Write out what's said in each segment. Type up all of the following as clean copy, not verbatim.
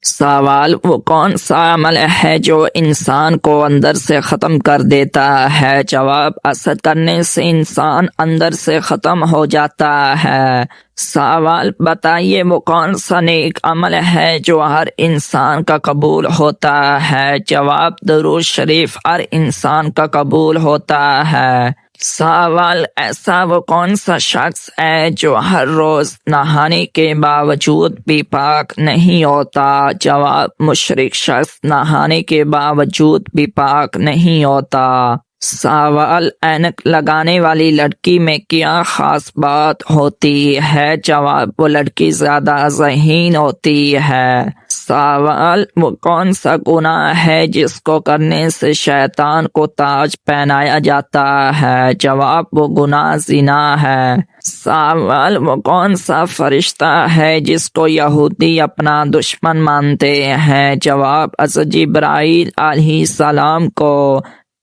سوال: وہ کون سا عمل ہے جو انسان کو اندر سے ختم کر دیتا ہے؟ جواب: حسد کرنے سے انسان اندر سے ختم ہو جاتا ہے۔ سوال: بتائیے وہ کون سا نیک عمل ہے جو ہر انسان کا قبول ہوتا ہے؟ جواب: درود شریف ہر انسان کا قبول ہوتا ہے۔ سوال: ایسا وہ کون سا شخص ہے جو ہر روز نہانے کے باوجود بھی پاک نہیں ہوتا؟ جواب: مشرک شخص نہانے کے باوجود بھی پاک نہیں ہوتا۔ سوال: اینک لگانے والی لڑکی میں کیا خاص بات ہوتی ہے؟ جواب: وہ لڑکی زیادہ ذہین ہوتی ہے۔ سوال: وہ کون سا گناہ ہے جس کو کرنے سے شیطان کو تاج پہنایا جاتا ہے؟ جواب: وہ گناہ زنا ہے۔ سوال: وہ کون سا فرشتہ ہے جس کو یہودی اپنا دشمن مانتے ہیں؟ جواب: حضرت جبرائیل علیہ السلام کو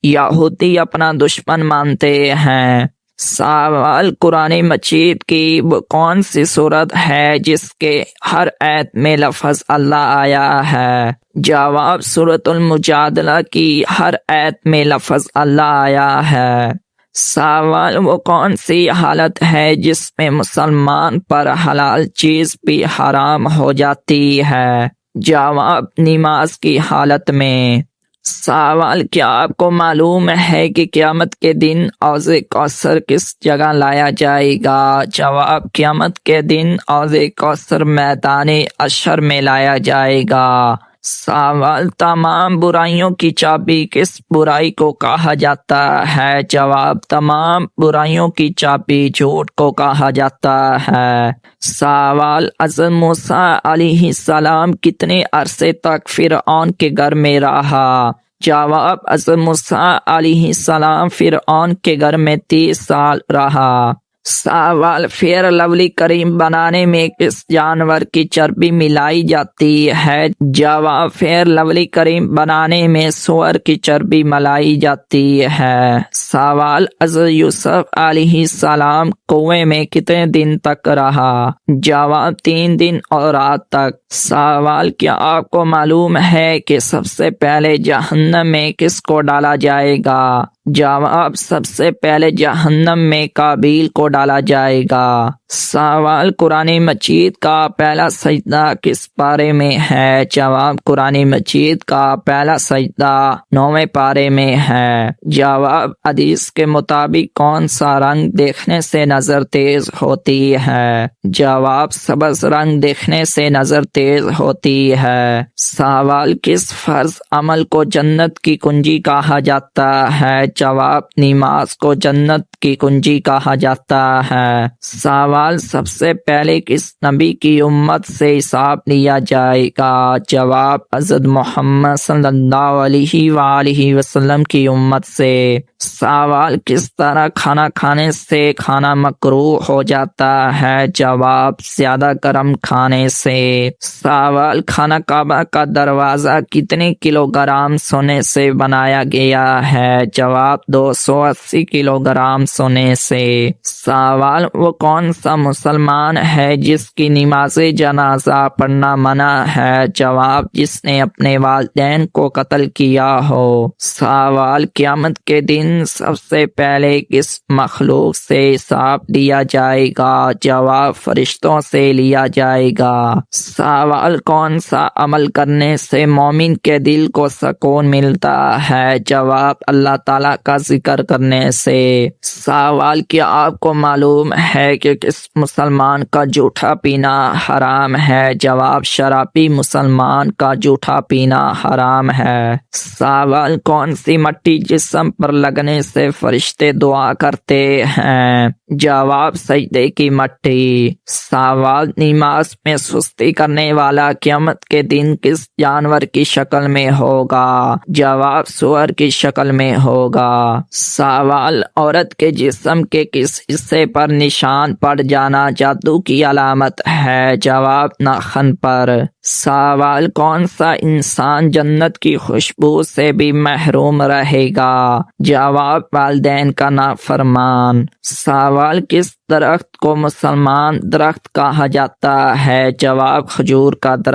یہودی اپنا دشمن مانتے ہیں۔ سوال: قرآن مجید کی وہ کون سی سورت ہے جس کے ہر آیت میں لفظ اللہ آیا ہے؟ جواب: سورۃ المجادلہ کی ہر آیت میں لفظ اللہ آیا ہے۔ سوال: وہ کون سی حالت ہے جس میں مسلمان پر حلال چیز بھی حرام ہو جاتی ہے؟ جواب: نماز کی حالت میں۔ سوال: کیا آپ کو معلوم ہے کہ قیامت کے دن حوض کوثر کس جگہ لایا جائے گا؟ جواب: قیامت کے دن حوض کوثر میدان حشر میں لایا جائے گا۔ سوال: تمام برائیوں کی چابی کس برائی کو کہا جاتا ہے؟ جواب: تمام برائیوں کی چابی جھوٹ کو کہا جاتا ہے۔ سوال: حضرت موسیٰ علیہ السلام کتنے عرصے تک فرعون کے گھر میں رہا؟ جواب: حضرت موسیٰ علیہ السلام فرعون کے گھر میں 30 سال رہا۔ سوال: فیئر لولی کریم بنانے میں کس جانور کی چربی ملائی جاتی ہے؟ جواب: فیئر لولی کریم بنانے میں سور کی چربی ملائی جاتی ہے۔ سوال: حضرت یوسف علیہ السلام کنویں میں کتنے دن تک رہا؟ جواب: 3 دن اور رات تک۔ سوال: کیا آپ کو معلوم ہے کہ سب سے پہلے جہنم میں کس کو ڈالا جائے گا؟ جواب: سب سے پہلے جہنم میں قابیل کو ڈالا جائے گا۔ سوال: قرآن مجید کا پہلا سجدہ کس پارے میں ہے؟ جواب: قرآن مجید کا پہلا سجدہ 9ویں پارے میں ہے۔ جواب: حدیث کے مطابق کون سا رنگ دیکھنے سے نظر تیز ہوتی ہے؟ جواب: سبز رنگ دیکھنے سے نظر تیز ہوتی ہے۔ سوال: کس فرض عمل کو جنت کی کنجی کہا جاتا ہے؟ جواب: نماز کو جنت کی کنجی کہا جاتا ہے۔ سوال: سب سے پہلے کس نبی کی امت سے حساب لیا جائے گا؟ جواب: حضرت محمد صلی اللہ علیہ وآلہ وسلم کی امت سے۔ سوال: کس طرح کھانا کھانے سے کھانا مکروہ ہو جاتا ہے؟ جواب: زیادہ گرم کھانے سے۔ سوال: خانہ کعبہ کا دروازہ کتنے کلو گرام سونے سے بنایا گیا ہے؟ جواب: 280 کلو گرام سونے سے۔ سوال: وہ کون سا مسلمان ہے جس کی نماز جنازہ پڑھنا منع ہے؟ جواب: جس نے اپنے والدین کو قتل کیا ہو۔ سوال: قیامت کے دن سب سے پہلے کس مخلوق سے حساب لیا جائے گا؟ جواب: فرشتوں سے لیا جائے گا۔ سوال: کون سا عمل کرنے سے مومن کے دل کو سکون ملتا ہے؟ جواب: اللہ تعالیٰ کا ذکر کرنے سے۔ سوال: کیا آپ کو معلوم ہے کہ کس مسلمان کا جھوٹا پینا حرام ہے؟ جواب: شرابی مسلمان کا جھوٹا پینا حرام ہے۔ سوال: کون سی مٹی جسم پر لگنے سے فرشتے دعا کرتے ہیں؟ جواب: سجدے کی مٹی۔ سوال: نماز میں سستی کرنے والا قیامت کے دن کس جانور کی شکل میں ہوگا؟ جواب: سور کی شکل میں ہوگا۔ سوال: عورت کے جسم کے کس حصے پر نشان پڑ جانا جادو کی علامت ہے؟ جواب: ناخن پر۔ سوال: کون سا انسان جنت کی خوشبو سے بھی محروم رہے گا؟ جواب: والدین کا نافرمان۔ سوال: کس درخت کو مسلمان درخت کہا جاتا ہے؟ جواب: کھجور کا درخت۔